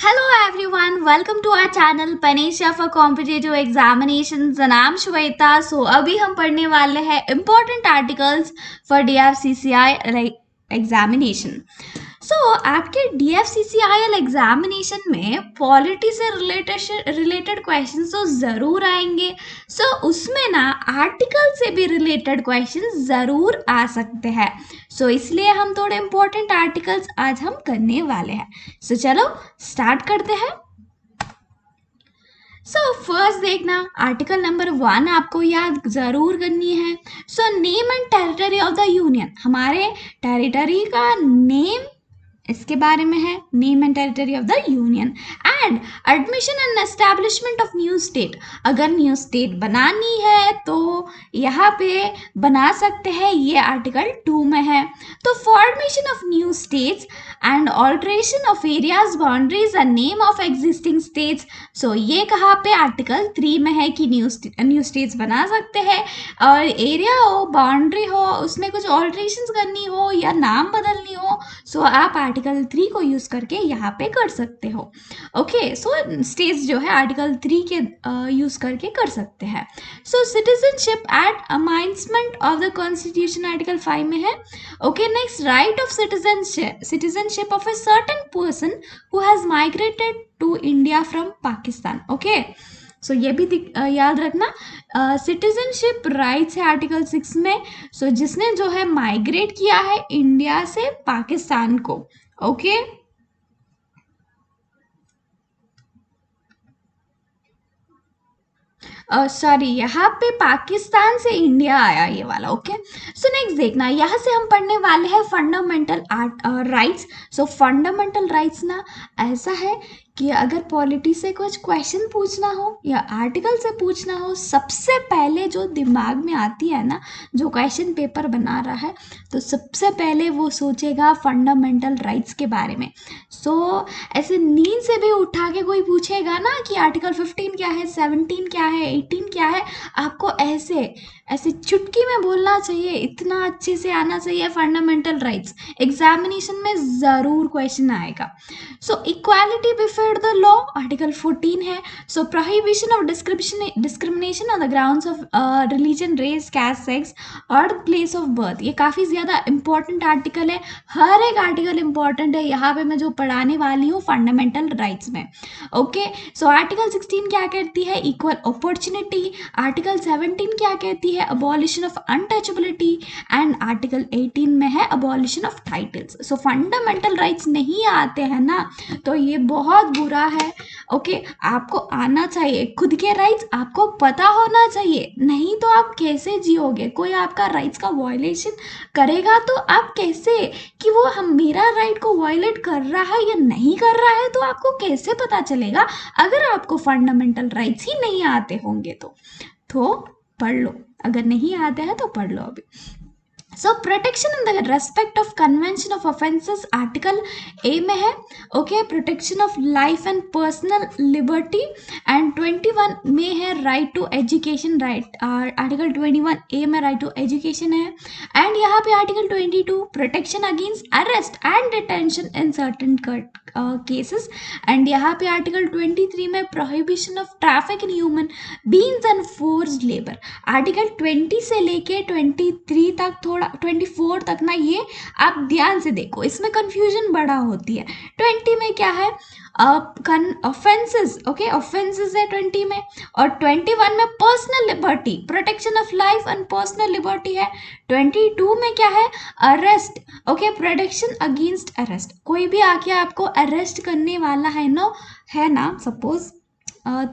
Hello everyone, welcome to our channel Panisha for Competitive Examinations. नाम श्वेता. सो अभी हम पढ़ने वाले हैं important articles for DFCCI examination. So आपके DFCCIL एग्जामिनेशन में पॉलिटी से रिलेटेड क्वेश्चंस तो ज़रूर आएंगे. सो उसमें ना आर्टिकल से भी रिलेटेड क्वेश्चंस ज़रूर आ सकते हैं. सो इसलिए हम थोड़े इम्पोर्टेंट आर्टिकल्स आज हम करने वाले हैं. सो चलो स्टार्ट करते हैं. सो फर्स्ट देखना, आर्टिकल नंबर 1 आपको याद जरूर करनी है. So name and territory of the union, हमारे टेरिटरी का नेम इसके बारे में है. Name and territory of the union and admission and establishment of new state. अगर न्यू स्टेट बनानी है तो यहाँ पे बना सकते हैं, ये आर्टिकल 2 में है. तो formation of new states and alteration of areas boundaries and name of existing states. So ये कहाँ पे आर्टिकल 3 में है कि न्यू स्टेट्स बना सकते हैं और एरिया हो, बाउंड्री हो, उसमें कुछ ऑल्ट्रेशन करनी हो या नाम बदलनी हो. सो आप आर्टिकल 3 को यूज करके यहाँ पे कर सकते हो. ओके, सो स्टेट्स जो है आर्टिकल 3 के यूज करके कर सकते हैं. So citizenship at commencement of the constitution article 5 में है. Okay, next, right of citizenship of a certain person who has migrated to India from Pakistan. Okay, so ये भी याद रखना, सिटीजनशिप राइट्स है आर्टिकल 6 में. सो जिसने जो है माइग्रेट किया है इंडिया से पाकिस्तान को. ओके, सॉरी, यहाँ पे पाकिस्तान से इंडिया आया ये वाला. ओके, सो नेक्स्ट देखना, यहाँ से हम पढ़ने वाले हैं फंडामेंटल राइट्स. सो फंडामेंटल राइट्स ना ऐसा है कि अगर पॉलिटी से कुछ क्वेश्चन पूछना हो या आर्टिकल से पूछना हो, सबसे पहले जो दिमाग में आती है ना, जो क्वेश्चन पेपर बना रहा है, तो सबसे पहले वो सोचेगा फंडामेंटल राइट्स के बारे में. सो ऐसे नींद से भी उठा के कोई पूछेगा ना कि आर्टिकल 15 क्या है, 17 क्या है, 18 क्या है, आपको ऐसे ऐसे चुटकी में बोलना चाहिए, इतना अच्छे से आना चाहिए फंडामेंटल राइट्स. एग्जामिनेशन में ज़रूर क्वेश्चन आएगा. So equality before the law article 14 है. So prohibition of discrimination on the grounds of religion, race, caste, sex और प्लेस ऑफ बर्थ. ये काफ़ी ज़्यादा इंपॉर्टेंट आर्टिकल है. हर एक आर्टिकल इंपॉर्टेंट है यहाँ पे मैं जो पढ़ाने वाली हूँ फंडामेंटल राइट्स में. ओके, सो आर्टिकल 16 क्या कहती है, इक्वल अपॉर्चुनिटी. आर्टिकल 17 क्या कहती है, abolition of untouchability. And article 18 में है abolition of titles. So fundamental rights नहीं आते हैं ना, तो ये बहुत बुरा है. ओके, आपको आना चाहिए, खुद के राइट्स आपको पता होना चाहिए, नहीं तो आप कैसे जियोगे. कोई आपका राइट्स का वायलेशन करेगा तो आप कैसे, कि वो हम मेरा राइट को वायलेट कर रहा है या नहीं कर रहा है, तो आपको कैसे पता चलेगा अगर आपको फंडामेंटल राइट्स ही नहीं आते होंगे तो पढ़ लो. अगर नहीं आते हैं तो पढ़ लो अभी. So protection in the respect of conviction of offences article A में है. Okay, protection of life and personal liberty. And 21 में है right to education. Right article 21 A में राइट टू एजुकेशन है. एंड यहाँ पे article 22 protection against arrest and detention in certain cases. And यहाँ पे आर्टिकल 23 में prohibition of traffic in human beings and forced labour. Article 20 से लेके 23 तक, थोड़ा 24 तक ना, ये आप ध्यान से देखो, इसमें कंफ्यूजन बड़ा होती है. 20 में क्या है, ऑफेंसेस. ओके, ऑफेंसेस है 20 में. और 21 में personal liberty, protection of life and personal liberty है. 22 में क्या है, arrest. Okay, protection against arrest. कोई भी आके आपको अरेस्ट करने वाला है ना सपोज,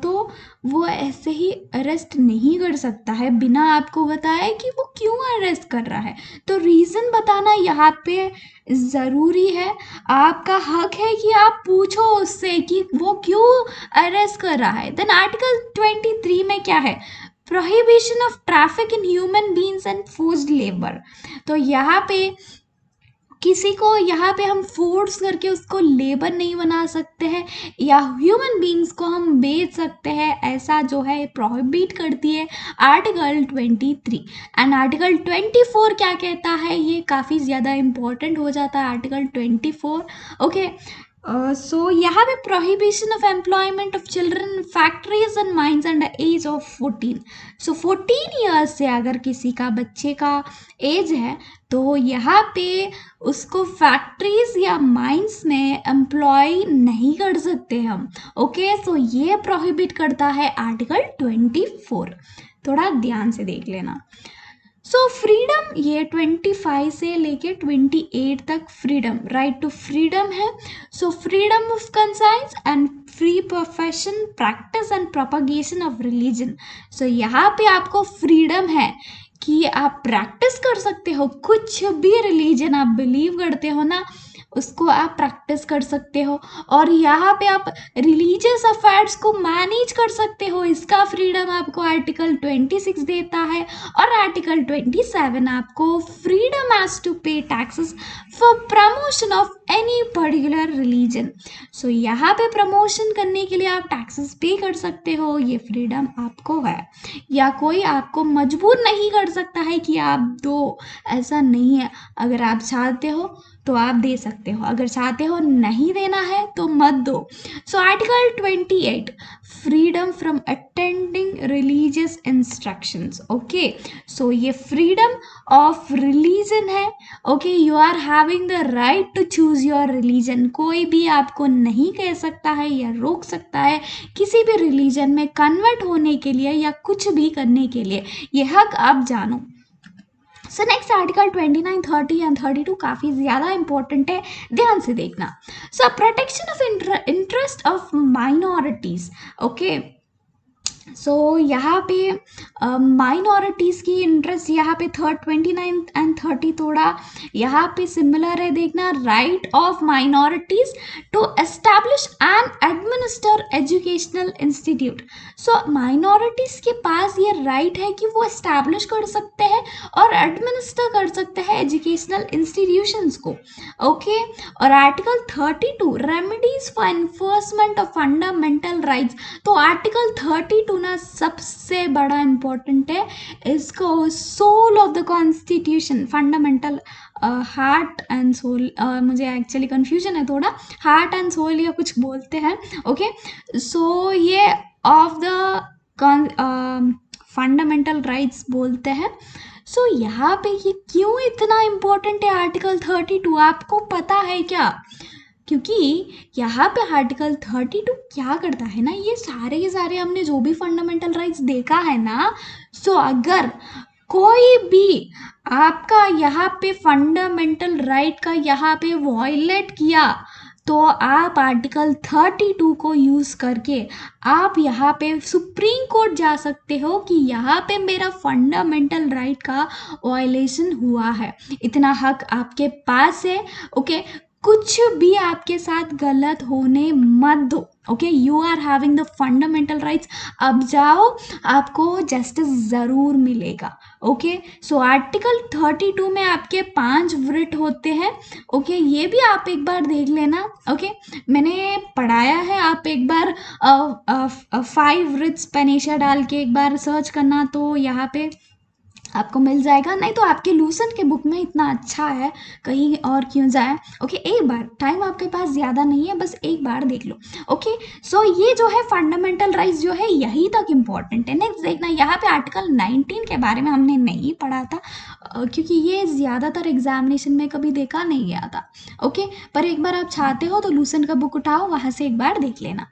तो वो ऐसे ही अरेस्ट नहीं कर सकता है बिना आपको बताए कि वो क्यों अरेस्ट कर रहा है. तो रीज़न बताना यहाँ पे ज़रूरी है. आपका हक है कि आप पूछो उससे कि वो क्यों अरेस्ट कर रहा है. देन आर्टिकल 23 में क्या है, prohibition of traffic in human beings and forced labour. तो यहाँ पे किसी को यहाँ पे हम फोर्स करके उसको लेबर नहीं बना सकते हैं, या ह्यूमन बींग्स को हम बेच सकते हैं, ऐसा जो है प्रोहिबिट करती है आर्टिकल 23. एंड आर्टिकल 24 क्या कहता है, ये काफ़ी ज़्यादा इम्पोर्टेंट हो जाता है आर्टिकल 24. ओके, सो यहाँ पे prohibition of employment of children in factories and mines under as of 14. So 14 years से अगर किसी का बच्चे का एज है तो यहाँ पे उसको फैक्ट्रीज या माइंस में एम्प्लॉय नहीं कर सकते हम. ओके, सो ये प्रोहिबिट करता है आर्टिकल 24. थोड़ा ध्यान से देख लेना. सो फ्रीडम ये 25 से लेके 28 तक फ्रीडम, राइट टू फ्रीडम है. So freedom of conscience and free profession practice and propagation of religion. So यहाँ पे आपको फ्रीडम है कि आप प्रैक्टिस कर सकते हो, कुछ भी रिलीजन आप बिलीव करते हो ना उसको आप प्रैक्टिस कर सकते हो, और यहाँ पे आप रिलीजियस अफेयर्स को मैनेज कर सकते हो. इसका फ्रीडम आपको आर्टिकल 26 देता है, और आर्टिकल 27 आपको freedom as to pay taxes for promotion of any particular religion. So यहाँ पे प्रमोशन करने के लिए आप टैक्सेस पे कर सकते हो, ये फ्रीडम आपको है, या कोई आपको मजबूर नहीं कर सकता है कि आप दो, ऐसा नहीं है. अगर आप चाहते हो तो आप दे सकते हो, अगर चाहते हो नहीं देना है तो मत दो. So article 28 freedom from attending religious instructions. Okay, so ये फ्रीडम ऑफ रिलीजन है. Okay, you are having the right to choose your religion. कोई भी आपको नहीं कह सकता है या रोक सकता है किसी भी रिलीजन में कन्वर्ट होने के लिए या कुछ भी करने के लिए. ये हक आप जानो. सो नेक्स्ट आर्टिकल 29, 30 एंड 32 काफ़ी ज़्यादा इंपॉर्टेंट है, ध्यान से देखना. So protection of interest of minorities. Okay, so यहाँ पे माइनॉरिटीज़ की इंटरेस्ट यहाँ पे 29 एंड 30 थोड़ा यहाँ पे सिमिलर है. देखना, right of minorities to establish and administer educational institute. So minorities के पास ये राइट है कि वो एस्टैब्लिश कर सकते हैं और एडमिनिस्टर कर सकते हैं एजुकेशनल इंस्टीट्यूशंस को. ओके, और article 32 remedies for enforcement of fundamental rights. तो आर्टिकल 32 ना सबसे बड़ा इंपॉर्टेंट है. इसको soul of the constitution, fundamental heart and soul, मुझे एक्चुअली कन्फ्यूजन है थोड़ा, हार्ट एंड सोल या कुछ बोलते हैं. ओके, सो ये ऑफ द फंडामेंटल राइट्स बोलते हैं. सो यहाँ पे ये क्यों इतना इम्पोर्टेंट है आर्टिकल 32, आपको पता है क्या? क्योंकि यहाँ पे आर्टिकल 32 क्या करता है ना, ये सारे के सारे हमने जो भी फंडामेंटल राइट्स देखा है ना, सो अगर कोई भी आपका यहाँ पे फंडामेंटल राइट का यहाँ पे वॉयलेट किया तो आप आर्टिकल 32 को यूज़ करके आप यहाँ पे सुप्रीम कोर्ट जा सकते हो कि यहाँ पे मेरा फंडामेंटल राइट का वॉयलेशन हुआ है, इतना हक आपके पास है. ओके, कुछ भी आपके साथ गलत होने मत दो. Okay, you are having the fundamental rights. अब जाओ, आपको जस्टिस ज़रूर मिलेगा. ओके, सो आर्टिकल 32 में आपके 5 वृट होते हैं. ओके, ये भी आप एक बार देख लेना. ओके, मैंने पढ़ाया है, आप एक बार 5 वृट्स पेनेशिया डाल के एक बार सर्च करना तो यहाँ पे आपको मिल जाएगा. नहीं तो आपके लूसेंट के बुक में इतना अच्छा है, कहीं और क्यों जाए. ओके, एक बार, टाइम आपके पास ज़्यादा नहीं है, बस एक बार देख लो. ओके, सो ये जो है फंडामेंटल राइट्स जो है यही तक इम्पॉर्टेंट है. नेक्स्ट देखना, यहाँ पे आर्टिकल 19 के बारे में हमने नहीं पढ़ा था क्योंकि ये ज़्यादातर एग्जामिनेशन में कभी देखा नहीं गया था. ओके, पर एक बार आप चाहते हो तो लूसेंट का बुक उठाओ, वहाँ से एक बार देख लेना.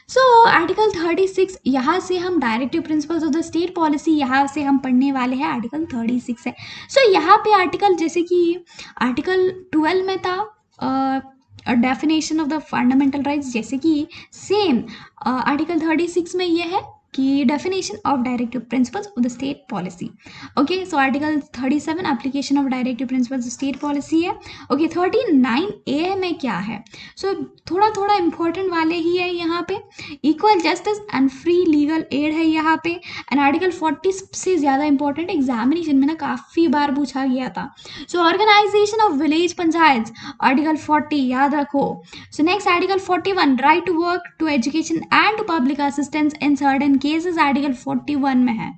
सो आर्टिकल 36, यहाँ से हम directive principles of the state policy यहाँ से हम पढ़ने वाले हैं. आर्टिकल 36 है. सो यहाँ पे आर्टिकल जैसे कि आर्टिकल 12 में था definition of the fundamental rights, जैसे कि सेम आर्टिकल 36 में ये है कि definition of directive principles of the state policy. Okay, so article 37 application of directive principles of state policy है. ओके, 39A में क्या है? सो थोड़ा थोड़ा इंपॉर्टेंट वाले ही है यहाँ पे. Equal justice and free legal aid है यहाँ पे. एंड आर्टिकल 40 से ज़्यादा इंपॉर्टेंट, एग्जामिनेशन में ना काफ़ी बार पूछा गया था. So organisation of village panchayat, article 40 याद रखो. So next article 41 right to work to education and to public assistance in certain cases, article 41 में है.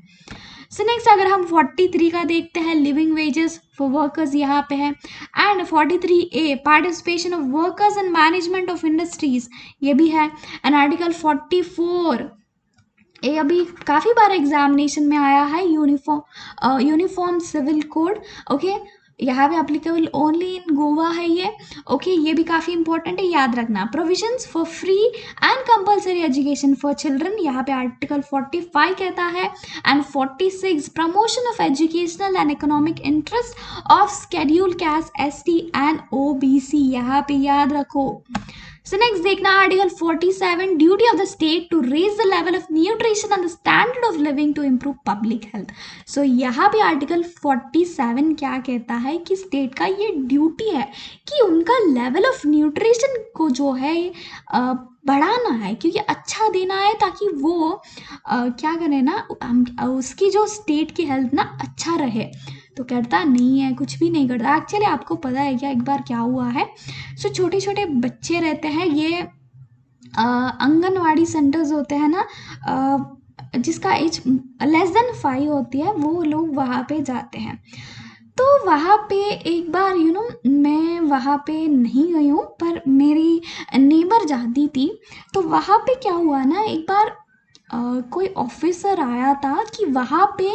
सो नेक्स्ट अगर हम 43 का देखते हैं, लिविंग वेजेस फॉर वर्कर्स यहाँ पे है। And 43A participation of workers in management of industries, ये भी है। एंड आर्टिकल 44 ये अभी काफ़ी बार एग्जामिनेशन में आया है, यूनिफॉर्म सिविल कोड। ओके, यहाँ पे अप्लीकेबल ओनली इन गोवा है ये। ओके, ये भी काफ़ी इंपॉर्टेंट है, याद रखना। Provisions for free and compulsory education for children, यहाँ पे आर्टिकल 45 कहता है। And 46 promotion of educational and economic interest of schedule caste, ST and OBC, यहाँ पे याद रखो। So next देखना article 47 duty of the state to raise the level of nutrition and the standard of living to improve public health. So यहाँ पे article 47 क्या कहता है कि स्टेट का ये ड्यूटी है कि उनका लेवल ऑफ न्यूट्रिशन को जो है बढ़ाना है, क्योंकि अच्छा देना है ताकि वो क्या करे ना, उसकी जो स्टेट की हेल्थ ना अच्छा रहे। तो करता नहीं है, कुछ भी नहीं करता। एक्चुअली आपको पता है क्या, एक बार क्या हुआ है, सो छोटे छोटे बच्चे रहते हैं, ये आंगनवाड़ी सेंटर्स होते हैं ना, जिसका एज लेस देन 5 होती है, वो लोग वहाँ पे जाते हैं। तो वहाँ पे एक बार मैं वहाँ पे नहीं गई हूँ, पर मेरी नेबर जाती थी। तो वहाँ पे क्या हुआ ना, एक बार कोई ऑफिसर आया था कि वहाँ पे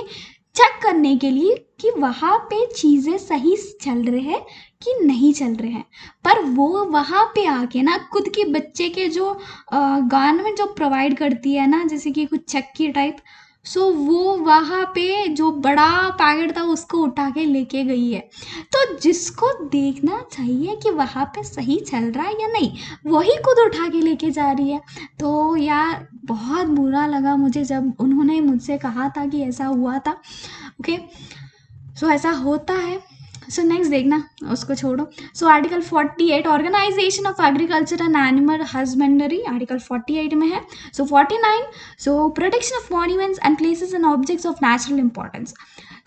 चेक करने के लिए कि वहाँ पे चीज़ें सही चल रहे हैं कि नहीं चल रहे हैं। पर वो वहाँ पे आके ना खुद के बच्चे के जो गवर्नमेंट जो प्रोवाइड करती है ना, जैसे कि कुछ चक्की टाइप, सो वो वहाँ पे जो बड़ा पैकेट था उसको उठा के लेके गई है। तो जिसको देखना चाहिए कि वहाँ पे सही चल रहा है या नहीं, वही खुद उठा के लेके जा रही है। तो यार बहुत बुरा लगा मुझे जब उन्होंने मुझसे कहा था कि ऐसा हुआ था। ओके, सो ऐसा होता है। सो नेक्स्ट देखना, उसको छोड़ो। So article 48 organisation of agriculture and animal husbandry, article 48 में है। So 49 so protection of monuments and places and objects of natural importance.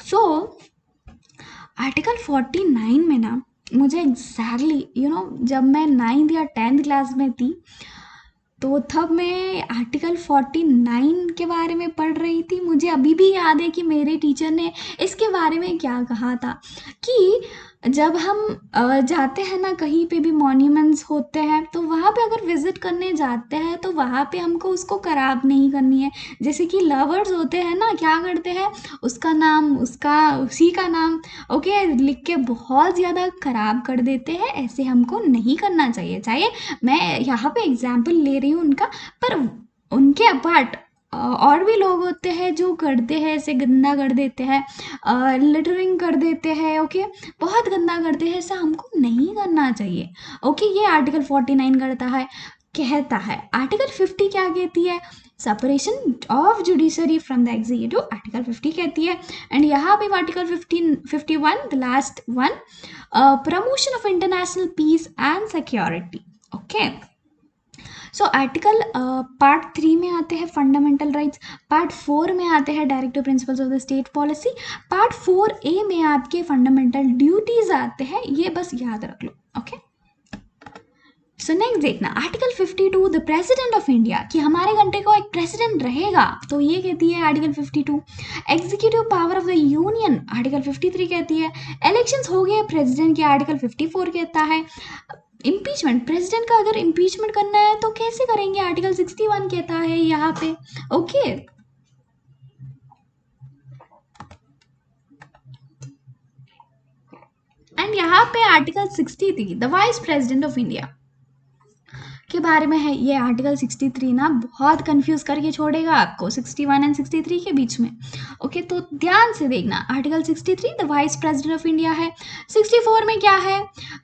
So article 49 में ना मुझे एग्जैक्टली जब मैं 9th या 10th क्लास में थी, तो तब मैं आर्टिकल 49 के बारे में पढ़ रही थी। मुझे अभी भी याद है कि मेरे टीचर ने इसके बारे में क्या कहा था कि जब हम जाते हैं ना, कहीं पे भी मॉन्यूमेंट्स होते हैं, तो वहाँ पे अगर विजिट करने जाते हैं तो वहाँ पे हमको उसको खराब नहीं करनी है। जैसे कि लवर्स होते हैं ना, क्या करते हैं, उसका नाम उसी का नाम ओके लिख के बहुत ज़्यादा खराब कर देते हैं। ऐसे हमको नहीं करना चाहिए। चाहे मैं यहाँ पे एग्जाम्पल ले रही हूँ उनका, पर उनके अपार्ट और भी लोग होते हैं जो करते हैं, ऐसे गंदा कर देते हैं, लिटरिंग कर देते हैं। ओके, बहुत गंदा करते हैं, ऐसा हमको नहीं करना चाहिए। ओके, ये आर्टिकल 49 करता है, कहता है। आर्टिकल 50 क्या कहती है, separation of judiciary from the executive, article 50 कहती है। एंड यहाँ पे article 51 the last one, promotion of international peace and security. Okay, so article part 3 में आते हैं फंडामेंटल राइट्स, पार्ट 4 में आते हैं directive principles of the state policy, part 4A में आपके फंडामेंटल ड्यूटीज आते हैं। ये बस याद रख लो। ओके, सो नेक्स्ट देखना article 52 the president of India, कि हमारे कंट्री को एक प्रेसिडेंट रहेगा। तो ये कहती है article 52। Executive power of the union, article 53 कहती है। इलेक्शंस हो गए प्रेसिडेंट के, आर्टिकल 54 कहता है। इम्पीचमेंट, प्रेसिडेंट का अगर इम्पीचमेंट करना है तो कैसे करेंगे, आर्टिकल 61 कहता है यहाँ पे। ओके, एंड यहाँ पे article 63 the vice president of India के बारे में है। ये आर्टिकल 63 ना बहुत कंफ्यूज करके छोड़ेगा आपको 61 एंड 63 के बीच में। ओके, तो ध्यान से देखना। Article 63 the vice president of India है। 64 में क्या है,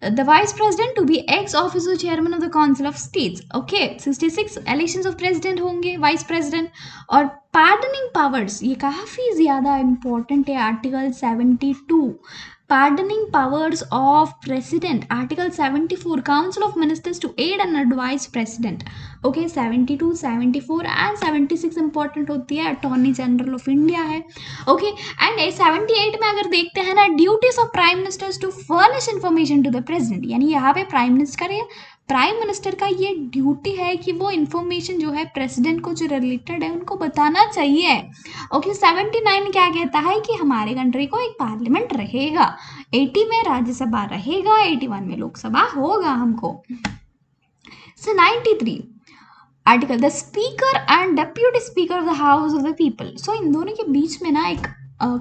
the vice president to be ex officer chairman of the council of states. Okay, 66 elections of president होंगे, वाइस प्रेसिडेंट। और पार्डनिंग पावर्स, ये काफ़ी ज़्यादा इंपॉर्टेंट है। Article 72 pardoning powers of president, article 74 council of ministers to aid and advise president। okay, 72 74 and 76 important होती है, attorney general of India है। Okay, and 78 में अगर देखते हैं ना, duties of prime ministers to furnish information to the president, यानी यहाँ पे प्राइम मिनिस्टर प्राइम मिनिस्टर का ये ड्यूटी है कि वो इंफॉर्मेशन जो है प्रेसिडेंट को जो रिलेटेड है उनको बताना चाहिए। ओके 79 क्या कहता है कि हमारे कंट्री को एक पार्लियामेंट रहेगा, 80 में राज्यसभा रहेगा, 81 में लोकसभा होगा हमको। सो 93 article the speaker and deputy speaker of the house of the people. सो इन दोनों के बीच में ना एक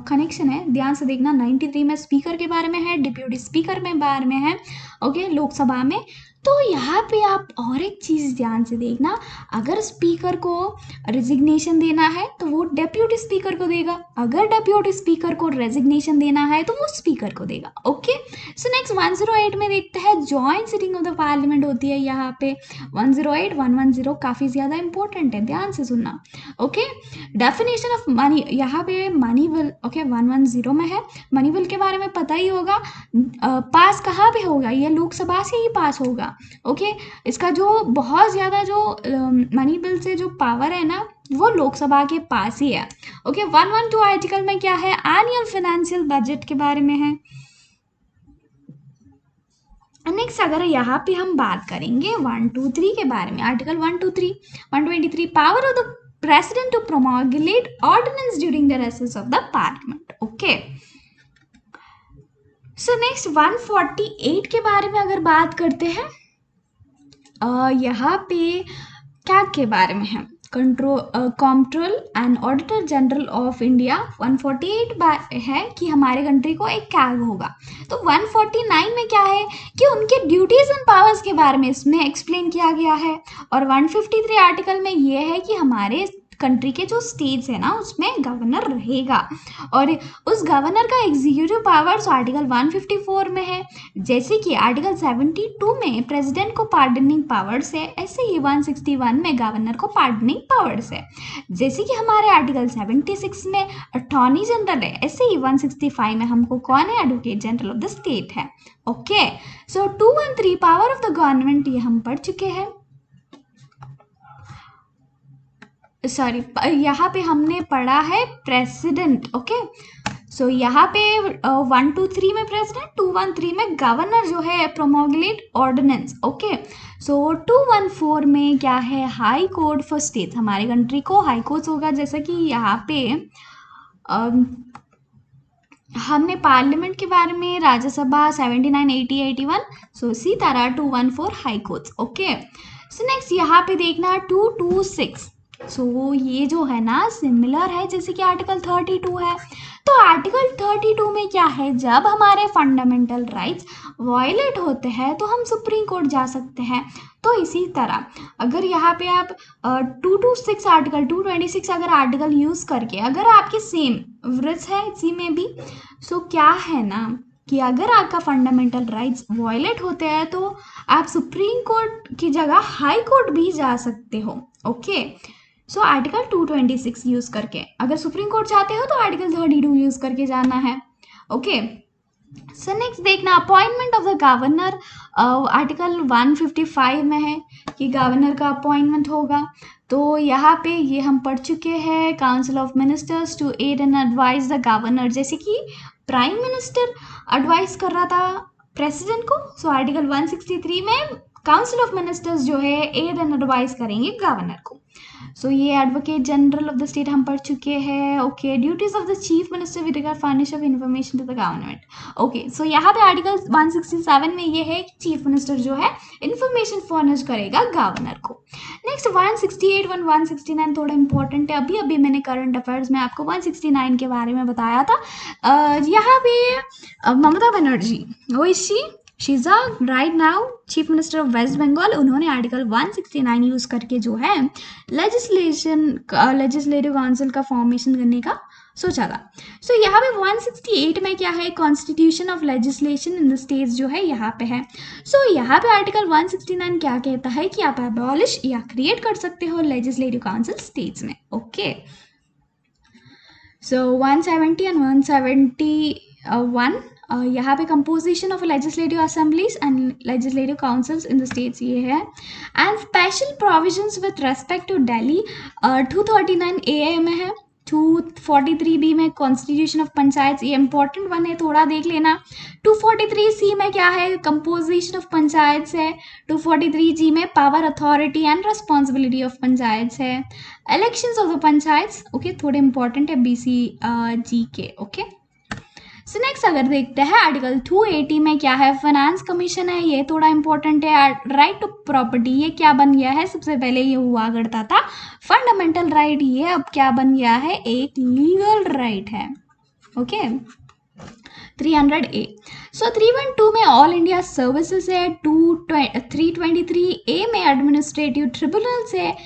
कनेक्शन है, ध्यान से देखना। 93 में स्पीकर के बारे में है, डिप्यूटी स्पीकर में बारे में है, ओके लोकसभा में। तो यहाँ पे आप और एक चीज़ ध्यान से देखना, अगर स्पीकर को रेजिग्नेशन देना है तो वो डेप्यूटी स्पीकर को देगा, अगर डेप्यूटी स्पीकर को रेजिग्नेशन देना है तो वो स्पीकर को देगा। ओके सो नेक्स्ट 108 में देखते हैं joint sitting of the parliament होती है यहाँ पे। 108 110 काफ़ी ज़्यादा इंपॉर्टेंट है, ध्यान से सुनना। ओके डेफिनेशन ऑफ मनी, यहाँ पे मनी बिल ओके 110 में है। मनी बिल के बारे में पता ही होगा, पास कहाँ पे होगा, ये लोकसभा से ही पास होगा। ओके इसका जो बहुत ज़्यादा जो मनी बिल से जो पावर है ना वो लोकसभा के पास ही है। ओके 112 आर्टिकल में क्या है, एनुअल फाइनेंशियल बजट के बारे में है। नेक्स्ट अगर यहाँ पे हम बात करेंगे 123 के बारे में, article 123 power of the president to promulgate ordinance during the recess of the parliament. Okay so next 148 के बारे में अगर बात करते हैं, यहाँ पे क्या के बारे में है, control and auditor general of India. 148 है कि हमारे कंट्री को एक कैग होगा। तो 149 में क्या है कि उनके ड्यूटीज एंड पावर्स के बारे में इसमें एक्सप्लेन किया गया है। और 153 आर्टिकल में ये है कि हमारे कंट्री के जो स्टेट्स है ना उसमें गवर्नर रहेगा, और उस गवर्नर का एग्जीक्यूटिव पावर्स आर्टिकल 154 में है। जैसे कि आर्टिकल 72 में प्रेसिडेंट को पार्डनिंग पावर्स है, ऐसे ही 161 में गवर्नर को पार्डनिंग पावर्स है। जैसे कि हमारे आर्टिकल 76 में अटॉर्नी जनरल है, ऐसे ही 165 में हमको कौन है, advocate general of the state है। Okay so 213 power of the government ये हम पढ़ चुके हैं। सॉरी यहाँ पे हमने पढ़ा है प्रेसिडेंट। ओके सो यहाँ पे 123 में प्रेसिडेंट, 213 में गवर्नर जो है प्रोमोगुलेट ऑर्डिनेंस। ओके सो 214 में क्या है, हाई कोर्ट फॉर स्टेट, हमारे कंट्री को हाई कोर्ट होगा। जैसा कि यहाँ पे हमने पार्लियामेंट के बारे में राज्यसभा 79 80 81, सो इसी तरह 214 high courts. Okay so next यहाँ पे देखना 226। सो ये जो है ना सिमिलर है जैसे कि आर्टिकल 32 है। तो आर्टिकल 32 में क्या है, जब हमारे फंडामेंटल राइट्स वायलेट होते हैं तो हम सुप्रीम कोर्ट जा सकते हैं। तो इसी तरह अगर यहाँ पे आप 226 आर्टिकल 226 अगर आर्टिकल यूज़ करके अगर आपके सेम वृत्त है इसी में भी, सो क्या है ना कि अगर आपका फंडामेंटल राइट्स वायलेट होते हैं तो आप सुप्रीम कोर्ट की जगह हाई कोर्ट भी जा सकते हो। ओके सो आर्टिकल 226 यूज़ करके अगर सुप्रीम कोर्ट चाहते हो तो आर्टिकल 32 यूज़ करके जाना है। ओके सो नेक्स्ट देखना appointment of the governor, article 155 में है कि गवर्नर का अपॉइंटमेंट होगा। तो यहाँ पे ये हम पढ़ चुके हैं, council of ministers to aid and advise the governor, जैसे कि प्राइम मिनिस्टर एडवाइस कर रहा था प्रेसिडेंट को। सो आर्टिकल 163 में काउंसिल ऑफ मिनिस्टर्स जो है एड एंड एडवाइस करेंगे गवर्नर को। सो ये advocate general of the state हम पढ़ चुके हैं। Okay duties of the chief minister with regard furnish of information to the government. Okay so यहाँ पे आर्टिकल 167 में ये है कि चीफ मिनिस्टर जो है इन्फॉर्मेशन फर्निश करेगा गवर्नर को। नेक्स्ट 168 169 थोड़ा इंपॉर्टेंट है, अभी अभी मैंने करंट अफेयर्स में आपको 169 के बारे में बताया था। यहाँ पे ममता बनर्जी वो she's right now chief minister of West Bengal, उन्होंने आर्टिकल 169 यूज़ करके जो है लेजिस्लेटिव काउंसिल का फॉर्मेशन करने का सोचा था। सो यहाँ पे 168 में क्या है, constitution of legislation in the states जो है यहाँ पे है। सो यहाँ पे आर्टिकल 169 क्या कहता है कि आप एबॉलिश या क्रिएट कर सकते हो लेजिस्लेटिव काउंसिल स्टेट्स में। ओके सो 170 एंड 171 यहाँ पे composition of legislative assemblies and legislative councils in the states ये है। And special provisions with respect to Delhi 239 AA में है, 243 बी में कॉन्स्टिट्यूशन ऑफ पंचायत, ये इंपॉर्टेंट वन है, थोड़ा देख लेना। 243 सी में क्या है, कंपोजिशन ऑफ पंचायत है। 243 जी में power, authority and responsibility of panchayat है। Elections of the panchayat, okay, थोड़े इंपॉर्टेंट है बीसी जी के, ओके। सो नेक्स्ट अगर देखते हैं आर्टिकल 280 में क्या है, फाइनेंस कमीशन है, ये थोड़ा इंपॉर्टेंट है। राइट टू प्रॉपर्टी, ये क्या बन गया है, सबसे पहले ये हुआ करता था फंडामेंटल राइट, ये अब क्या बन गया है, एक लीगल राइट है, ओके। 300A, सो 312 में ऑल इंडिया सर्विसेज है। 323 ए में एडमिनिस्ट्रेटिव ट्रिब्यूनल्स है।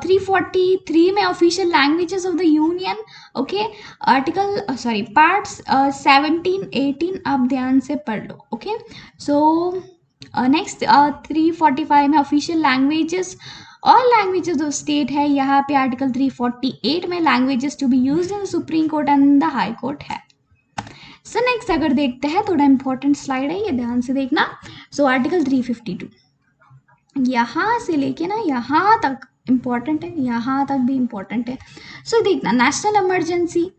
343 में official languages of the union, okay. Article parts 17 18 आप ध्यान से पढ़ लो, ओके। सो नेक्स्ट 345 में official languages, all languages of state है। यहाँ पे आर्टिकल 348 में languages to be used in the supreme court and the high court है। सो नेक्स्ट अगर देखते हैं, थोड़ा इंपॉर्टेंट स्लाइड है, ये ध्यान से देखना। सो आर्टिकल 352 यहाँ से लेके ना यहाँ तक इम्पॉर्टेंट है, यहाँ तक भी इम्पॉर्टेंट है। सो देखना, national emergency,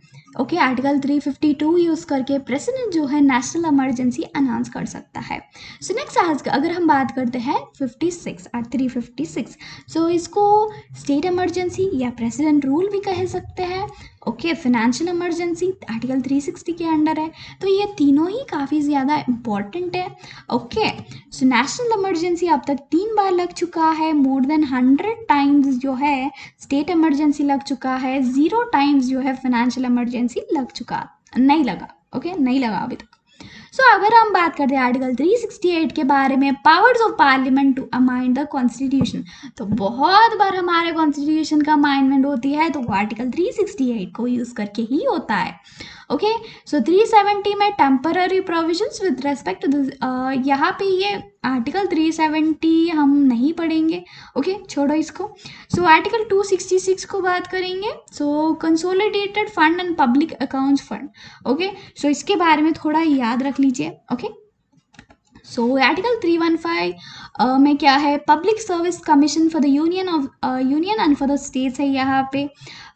okay. Article 352 use करके प्रेसिडेंट जो है नेशनल इमरजेंसी अनाउंस कर सकता है। सो नेक्स्ट अगर हम बात करते हैं 356, सो इसको स्टेट इमरजेंसी या प्रेसिडेंट रूल भी कह सकते हैं, ओके। फाइनेंशियल इमरजेंसी आर्टिकल 360 के अंडर है, तो ये तीनों ही काफ़ी ज़्यादा इम्पॉर्टेंट है, ओके। सो नेशनल इमरजेंसी अब तक 3 बार लग चुका है, मोर देन 100 टाइम्स जो है स्टेट इमरजेंसी लग चुका है, 0 टाइम्स जो है फाइनेंशियल इमरजेंसी लग चुका, नहीं लगा, ओके, नहीं लगा अभी तक। सो अगर हम बात करते हैं आर्टिकल 368 के बारे में, powers of parliament to amend the constitution, तो बहुत बार हमारे कॉन्स्टिट्यूशन का अमाइंडमेंट होती है तो वो आर्टिकल 368 को यूज़ करके ही होता है, ओके। सो 370 में temporary provisions with respect to यहाँ पे ये आर्टिकल 370 हम नहीं पढ़ेंगे, ओके, छोड़ो इसको। सो आर्टिकल 266 को बात करेंगे, so consolidated fund and public accounts fund, okay. So इसके बारे में थोड़ा याद रख लीजिए, ओके। सो आर्टिकल 315 में क्या है, public service commission for the union and for the states है। यहाँ पे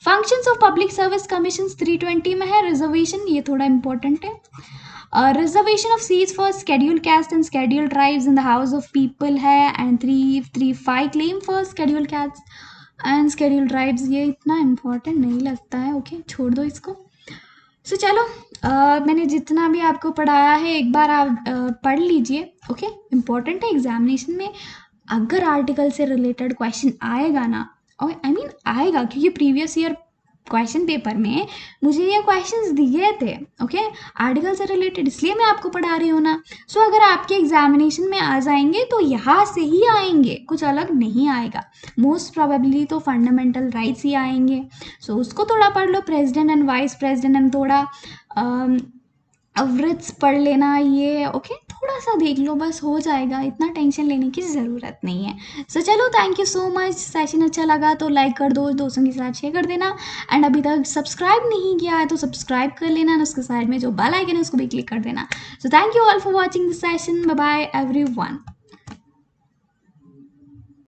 functions of public service commission 320 में है। रिजर्वेशन, ये थोड़ा इंपॉर्टेंट है। Reservation of seats for scheduled caste and scheduled tribes in the house of people है। And 335 claim for scheduled caste and scheduled tribes, ये इतना इंपॉर्टेंट नहीं लगता है, ओके, छोड़ दो इसको। सो चलो, मैंने जितना भी आपको पढ़ाया है एक बार आप पढ़ लीजिए, ओके। इम्पॉर्टेंट है एग्जामिनेशन में, अगर आर्टिकल से रिलेटेड क्वेश्चन आएगा ना, और आई मीन आएगा, क्योंकि प्रीवियस ईयर क्वेश्चन पेपर में मुझे ये क्वेश्चंस दिए थे, ओके, आर्टिकल से रिलेटेड, इसलिए मैं आपको पढ़ा रही हूँ ना। सो अगर आपके एग्जामिनेशन में आ जाएंगे तो यहाँ से ही आएंगे, कुछ अलग नहीं आएगा, मोस्ट प्रोबेबली तो फंडामेंटल राइट्स ही आएंगे। सो उसको थोड़ा पढ़ लो, president and vice president and थोड़ा अवृत्स पढ़ लेना, ये ओके, थोड़ा सा देख लो, बस हो जाएगा, इतना टेंशन लेने की ज़रूरत नहीं है। सो चलो, thank you so much. Session अच्छा लगा तो लाइक कर दो, दोस्तों के साथ शेयर कर देना, एंड अभी तक सब्सक्राइब नहीं किया है तो सब्सक्राइब कर लेना, और उसके साइड में जो बेल आइकन है उसको भी क्लिक कर देना। So thank you all for watching this session, bye bye everyone.